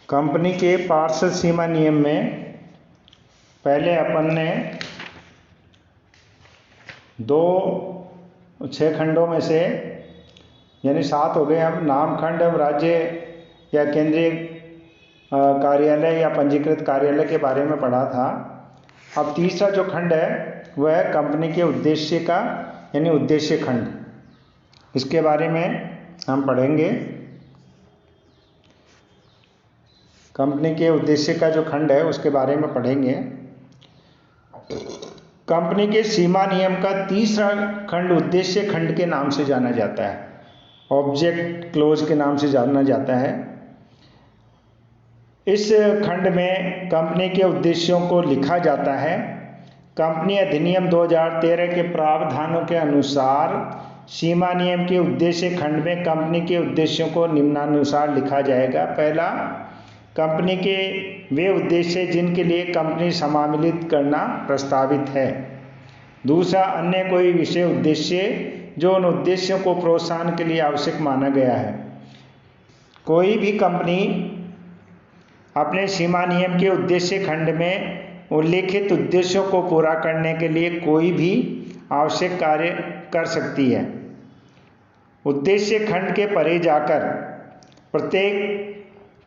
Company के पार्षद सीमा नियम में पहले अपन ने 6 खंडों में से यानी 7 हो गए। अब नाम खंड अब राज्य या केंद्रीय कार्यालय या पंजीकृत कार्यालय के बारे में पढ़ा था। अब तीसरा जो खंड है वह है कंपनी के उद्देश्य का यानी उद्देश्य खंड। इसके बारे में हम पढ़ेंगे। कंपनी के उद्देश्य का जो खंड है उसके बारे में पढ़ेंगे। कंपनी के सीमा नियम का तीसरा खंड उद्देश्य खंड के नाम से जाना जाता है, ऑब्जेक्ट क्लोज के नाम से जाना जाता है। इस खंड में कंपनी के उद्देश्यों को लिखा जाता है। कंपनी अधिनियम 2013 के प्रावधानों के अनुसार सीमा नियम के उद्देश्य खंड में कंपनी के उद्देश्यों को निम्नानुसार लिखा जाएगा। पहला, कंपनी के वे उद्देश्य जिनके लिए कंपनी समामिलित करना प्रस्तावित है। दूसरा, अन्य कोई विषय उद्देश्य जो उन उद्देश्यों को प्रोत्साहन के लिए आवश्यक माना गया है। कोई भी कंपनी अपने सीमा नियम के उद्देश्य खंड में उल्लेखित उद्देश्यों को पूरा करने के लिए कोई भी आवश्यक कार्य कर सकती है। उद्देश्य खंड के परे जाकर प्रत्येक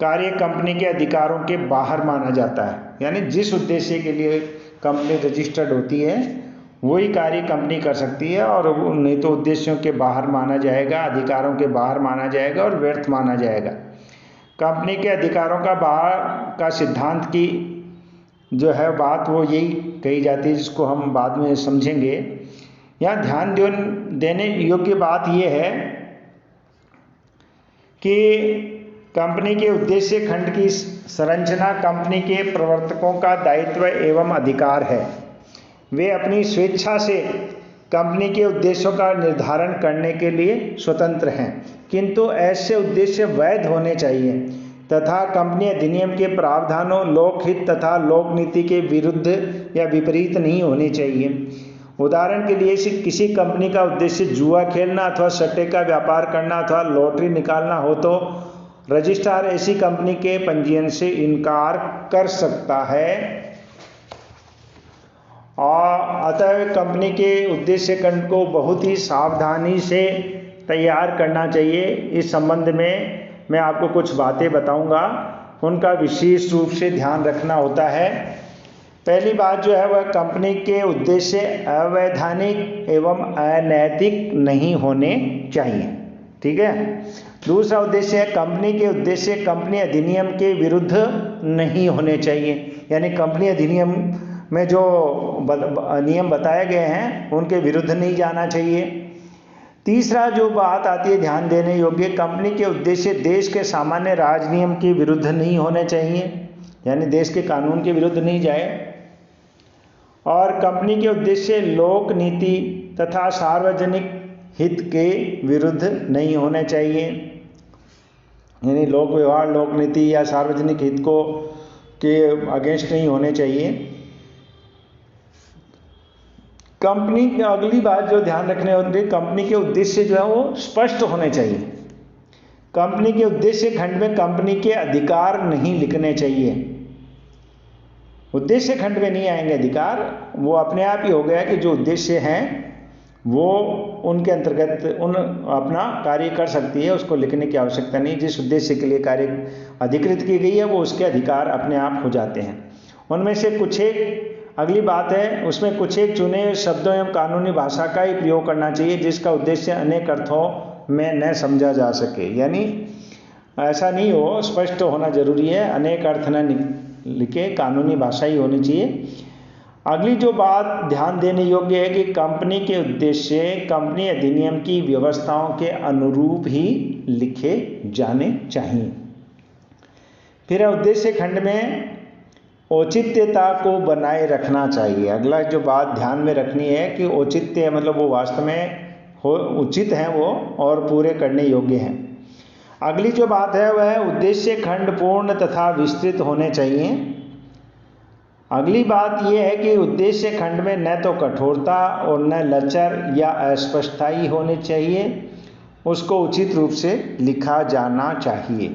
कार्य कंपनी के अधिकारों के बाहर माना जाता है। यानी जिस उद्देश्य के लिए कंपनी रजिस्टर्ड होती है वही कार्य कंपनी कर सकती है, और नहीं तो उद्देश्यों के बाहर माना जाएगा, अधिकारों के बाहर माना जाएगा और व्यर्थ माना जाएगा। कंपनी के अधिकारों का बाहर का सिद्धांत की जो है बात वो यही कही जाती है, जिसको हम बाद में समझेंगे। यहाँ ध्यान देने योग्य बात यह है कि कंपनी के उद्देश्य खंड की संरचना कंपनी के प्रवर्तकों का दायित्व एवं अधिकार है। वे अपनी स्वेच्छा से कंपनी के उद्देश्यों का निर्धारण करने के लिए स्वतंत्र हैं, किंतु ऐसे उद्देश्य वैध होने चाहिए तथा कंपनी अधिनियम के प्रावधानों, लोकहित तथा लोक नीति के विरुद्ध या विपरीत नहीं होने चाहिए। उदाहरण के लिए किसी कंपनी का उद्देश्य जुआ खेलना अथवा सट्टे का व्यापार करना अथवा लॉटरी निकालना हो तो रजिस्ट्रार ऐसी कंपनी के पंजीयन से इनकार कर सकता है। और अतः कंपनी के उद्देश्य खंड को बहुत ही सावधानी से तैयार करना चाहिए। इस संबंध में मैं आपको कुछ बातें बताऊंगा, उनका विशेष रूप से ध्यान रखना होता है। पहली बात जो है वह कंपनी के उद्देश्य अवैधानिक एवं अनैतिक नहीं होने चाहिए। ठीक है। दूसरा उद्देश्य है कंपनी के उद्देश्य कंपनी अधिनियम के विरुद्ध नहीं होने चाहिए, यानी कंपनी अधिनियम में जो नियम बताए गए हैं उनके विरुद्ध नहीं जाना चाहिए। तीसरा जो बात आती है ध्यान देने योग्य, कंपनी के उद्देश्य देश के सामान्य राजनियम के विरुद्ध नहीं होने चाहिए, यानी देश के कानून के विरुद्ध नहीं जाए। और कंपनी के उद्देश्य लोक नीति तथा सार्वजनिक हित के विरुद्ध नहीं होने चाहिए, यानी लोक व्यवहार, लोक नीति या सार्वजनिक हित को के अगेंस्ट नहीं होने चाहिए। कंपनी की अगली बात जो ध्यान रखने होती है, कंपनी के उद्देश्य जो है वो स्पष्ट होने चाहिए। कंपनी के उद्देश्य खंड में कंपनी के अधिकार नहीं लिखने चाहिए। उद्देश्य खंड में नहीं आएंगे अधिकार, वो अपने आप ही हो गया कि जो उद्देश्य हैं वो उनके अंतर्गत अपना कार्य कर सकती है, उसको लिखने की आवश्यकता नहीं। जिस उद्देश्य के लिए कार्य अधिकृत की गई है वो उसके अधिकार अपने आप हो जाते हैं। उनमें से कुछ एक, अगली बात है उसमें कुछ एक चुने शब्दों एवं कानूनी भाषा का ही प्रयोग करना चाहिए जिसका उद्देश्य अनेक अर्थों में न समझा जा सके। यानी ऐसा नहीं हो, स्पष्ट होना जरूरी है, अनेक अर्थ न लिखे, कानूनी भाषा ही होनी चाहिए। अगली जो बात ध्यान देने योग्य है कि कंपनी के उद्देश्य कंपनी अधिनियम की व्यवस्थाओं के अनुरूप ही लिखे जाने चाहिए। फिर उद्देश्य खंड में औचित्यता को बनाए रखना चाहिए। अगला जो बात ध्यान में रखनी है कि औचित्य मतलब वो वास्तव में उचित हैं वो और पूरे करने योग्य हैं। अगली जो बात है वह उद्देश्य खंड पूर्ण तथा विस्तृत होने चाहिए। अगली बात यह है कि उद्देश्य खंड में न तो कठोरता और न लचर या अस्पष्टता ही होनी चाहिए, उसको उचित रूप से लिखा जाना चाहिए।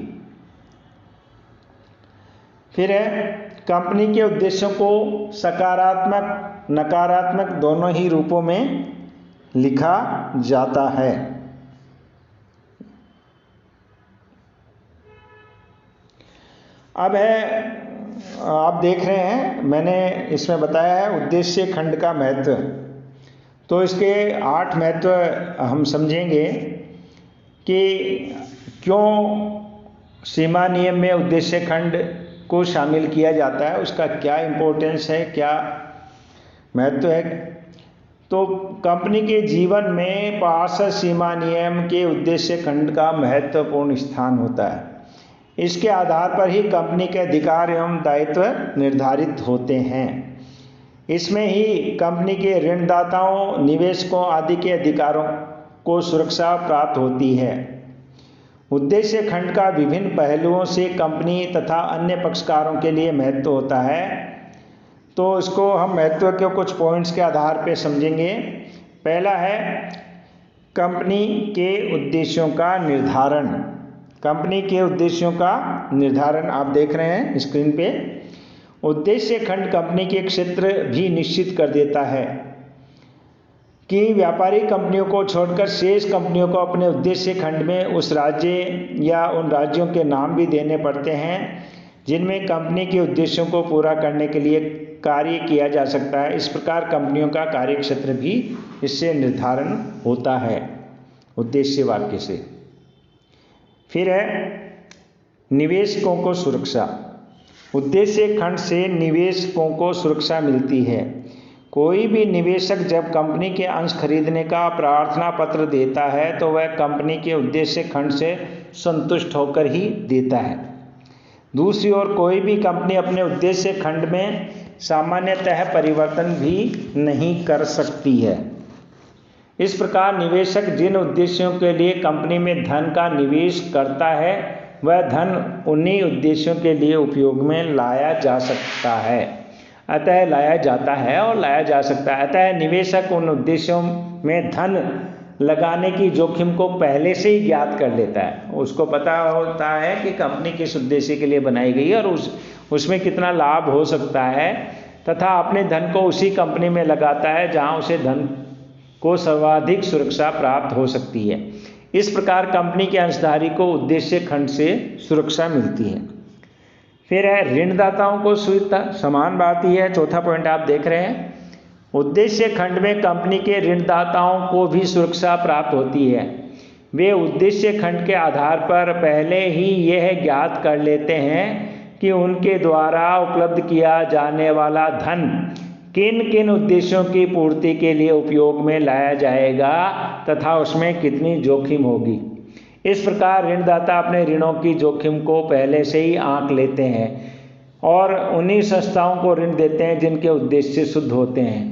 फिर है कंपनी के उद्देश्यों को सकारात्मक नकारात्मक दोनों ही रूपों में लिखा जाता है। अब है आप देख रहे हैं मैंने इसमें बताया है उद्देश्य खंड का महत्व। तो इसके 8 महत्व हम समझेंगे कि क्यों सीमा नियम में उद्देश्य खंड को शामिल किया जाता है, उसका क्या इम्पोर्टेंस है, क्या महत्व है। तो कंपनी के जीवन में पार्षद सीमा नियम के उद्देश्य खंड का महत्वपूर्ण स्थान होता है। इसके आधार पर ही कंपनी के अधिकार एवं दायित्व निर्धारित होते हैं। इसमें ही कंपनी के ऋणदाताओं, निवेशकों आदि के अधिकारों को सुरक्षा प्राप्त होती है। उद्देश्य खंड का विभिन्न पहलुओं से कंपनी तथा अन्य पक्षकारों के लिए महत्व होता है। तो इसको हम महत्व के कुछ पॉइंट्स के आधार पर समझेंगे। पहला है कंपनी के उद्देश्यों का निर्धारण। कंपनी के उद्देश्यों का निर्धारण आप देख रहे हैं स्क्रीन पे। उद्देश्य खंड कंपनी के क्षेत्र भी निश्चित कर देता है कि व्यापारिक कंपनियों को छोड़कर शेष कंपनियों को अपने उद्देश्य खंड में उस राज्य या उन राज्यों के नाम भी देने पड़ते हैं जिनमें कंपनी के उद्देश्यों को पूरा करने के लिए कार्य किया जा सकता है। इस प्रकार कंपनियों का कार्य क्षेत्र भी इससे निर्धारण होता है उद्देश्य वाक्य से। फिर है निवेशकों को सुरक्षा। उद्देश्य खंड से निवेशकों को सुरक्षा मिलती है। कोई भी निवेशक जब कंपनी के अंश खरीदने का प्रार्थना पत्र देता है तो वह कंपनी के उद्देश्य खंड से संतुष्ट होकर ही देता है। दूसरी ओर कोई भी कंपनी अपने उद्देश्य खंड में सामान्यतः परिवर्तन भी नहीं कर सकती है। इस प्रकार निवेशक जिन उद्देश्यों के लिए कंपनी में धन का निवेश करता है वह धन उन्हीं उद्देश्यों के लिए उपयोग में लाया जा सकता है। अतः लाया जाता है और लाया जा सकता है। अतः निवेशक उन उद्देश्यों में धन लगाने की जोखिम को पहले से ही ज्ञात कर लेता है। उसको पता होता है कि कंपनी किस उद्देश्य के लिए बनाई गई है और उसमें कितना लाभ हो सकता है तथा अपने धन को उसी कंपनी में लगाता है जहां उसे धन को सर्वाधिक सुरक्षा प्राप्त हो सकती है। इस प्रकार कंपनी के अंशधारी को उद्देश्य खंड से सुरक्षा मिलती है। फिर है ऋणदाताओं को सुविधा। समान बात ही है। चौथा पॉइंट आप देख रहे हैं उद्देश्य खंड में कंपनी के ऋणदाताओं को भी सुरक्षा प्राप्त होती है। वे उद्देश्य खंड के आधार पर पहले ही यह ज्ञात कर लेते हैं कि उनके द्वारा उपलब्ध किया जाने वाला धन किन किन उद्देश्यों की पूर्ति के लिए उपयोग में लाया जाएगा तथा उसमें कितनी जोखिम होगी। इस प्रकार ऋणदाता अपने ऋणों की जोखिम को पहले से ही आंक लेते हैं और उन्हीं संस्थाओं को ऋण देते हैं जिनके उद्देश्य शुद्ध होते हैं।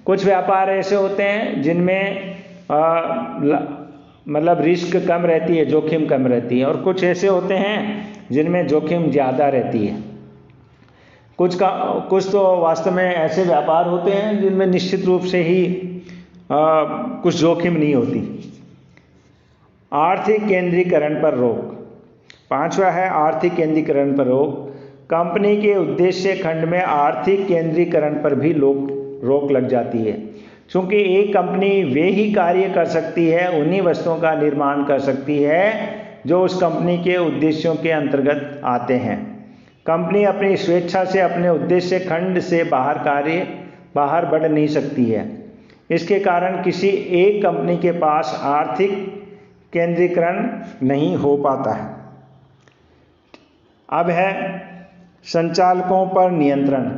कुछ व्यापार ऐसे होते हैं जिनमें मतलब रिस्क कम रहती है, जोखिम कम रहती है, और कुछ ऐसे होते हैं जिनमें जोखिम ज़्यादा रहती है। कुछ तो वास्तव में ऐसे व्यापार होते हैं जिनमें निश्चित रूप से ही कुछ जोखिम नहीं होती। आर्थिक केंद्रीकरण पर रोक। 5वां है आर्थिक केंद्रीकरण पर रोक। कंपनी के उद्देश्य खंड में आर्थिक केंद्रीकरण पर भी रोक लग जाती है। चूंकि एक कंपनी वे ही कार्य कर सकती है, उन्हीं वस्तुओं का निर्माण कर सकती है जो उस कंपनी के उद्देश्यों के अंतर्गत आते हैं। कंपनी अपनी स्वेच्छा से अपने उद्देश्य खंड से बाहर बढ़ नहीं सकती है। इसके कारण किसी एक कंपनी के पास आर्थिक केंद्रीकरण नहीं हो पाता है। अब है संचालकों पर नियंत्रण।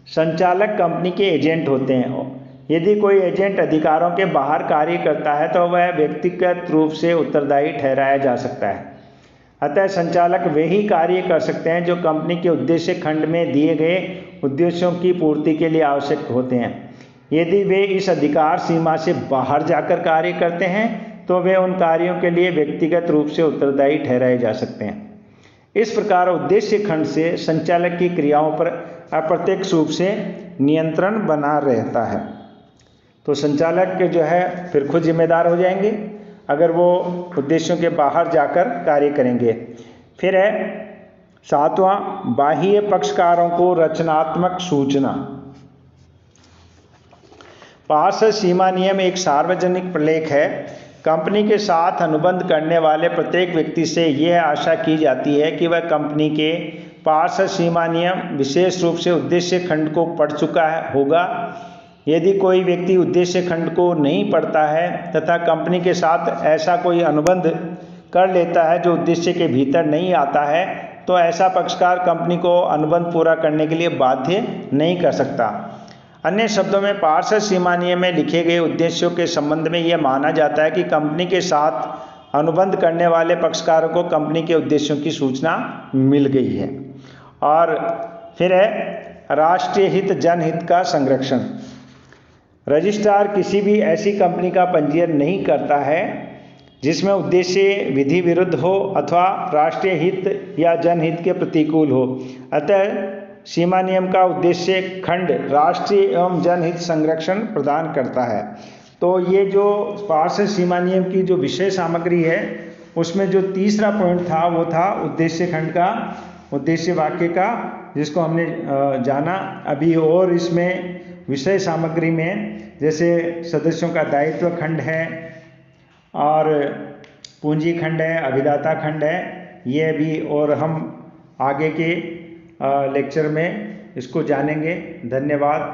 संचालक कंपनी के एजेंट होते हैं। यदि कोई एजेंट अधिकारों के बाहर कार्य करता है तो वह व्यक्तिगत रूप से उत्तरदायी ठहराया जा सकता है। अतः संचालक वे ही कार्य कर सकते हैं जो कंपनी के उद्देश्य खंड में दिए गए उद्देश्यों की पूर्ति के लिए आवश्यक होते हैं। यदि वे इस अधिकार सीमा से बाहर जाकर कार्य करते हैं तो वे उन कार्यों के लिए व्यक्तिगत रूप से उत्तरदायी ठहराए जा सकते हैं। इस प्रकार उद्देश्य खंड से संचालक की क्रियाओं पर अप्रत्यक्ष रूप से नियंत्रण बना रहता है। तो संचालक जो है फिर खुद जिम्मेदार हो जाएंगे अगर वो उद्देश्यों के बाहर जाकर कार्य करेंगे। फिर है सातवां, बाह्य पक्षकारों को रचनात्मक सूचना। पार्षद सीमा नियम एक सार्वजनिक प्रलेख है। कंपनी के साथ अनुबंध करने वाले प्रत्येक व्यक्ति से यह आशा की जाती है कि वह कंपनी के पार्षद सीमा नियम, विशेष रूप से उद्देश्य खंड को पढ़ चुका होगा। यदि कोई व्यक्ति उद्देश्य खंड को नहीं पढ़ता है तथा कंपनी के साथ ऐसा कोई अनुबंध कर लेता है जो उद्देश्य के भीतर नहीं आता है, तो ऐसा पक्षकार कंपनी को अनुबंध पूरा करने के लिए बाध्य नहीं कर सकता। अन्य शब्दों में, पार्षद सीमा नियम में लिखे गए उद्देश्यों के संबंध में यह माना जाता है कि कंपनी के साथ अनुबंध करने वाले पक्षकारों को कंपनी के उद्देश्यों की सूचना मिल गई है। और फिर है राष्ट्रीय हित जनहित का संरक्षण। रजिस्ट्रार किसी भी ऐसी कंपनी का पंजीयन नहीं करता है जिसमें उद्देश्य विधि विरुद्ध हो अथवा राष्ट्रीय हित या जनहित के प्रतिकूल हो। अतः सीमा नियम का उद्देश्य खंड राष्ट्रीय एवं जनहित संरक्षण प्रदान करता है। तो ये जो पार्षद सीमा नियम की जो विषय सामग्री है, उसमें जो तीसरा पॉइंट था वो था उद्देश्य खंड का, उद्देश्य वाक्य का, जिसको हमने जाना। अभी और इसमें विषय सामग्री में जैसे सदस्यों का दायित्व खंड है और पूंजी खंड है, अभिदाता खंड है, ये भी और हम आगे के लेक्चर में इसको जानेंगे। धन्यवाद।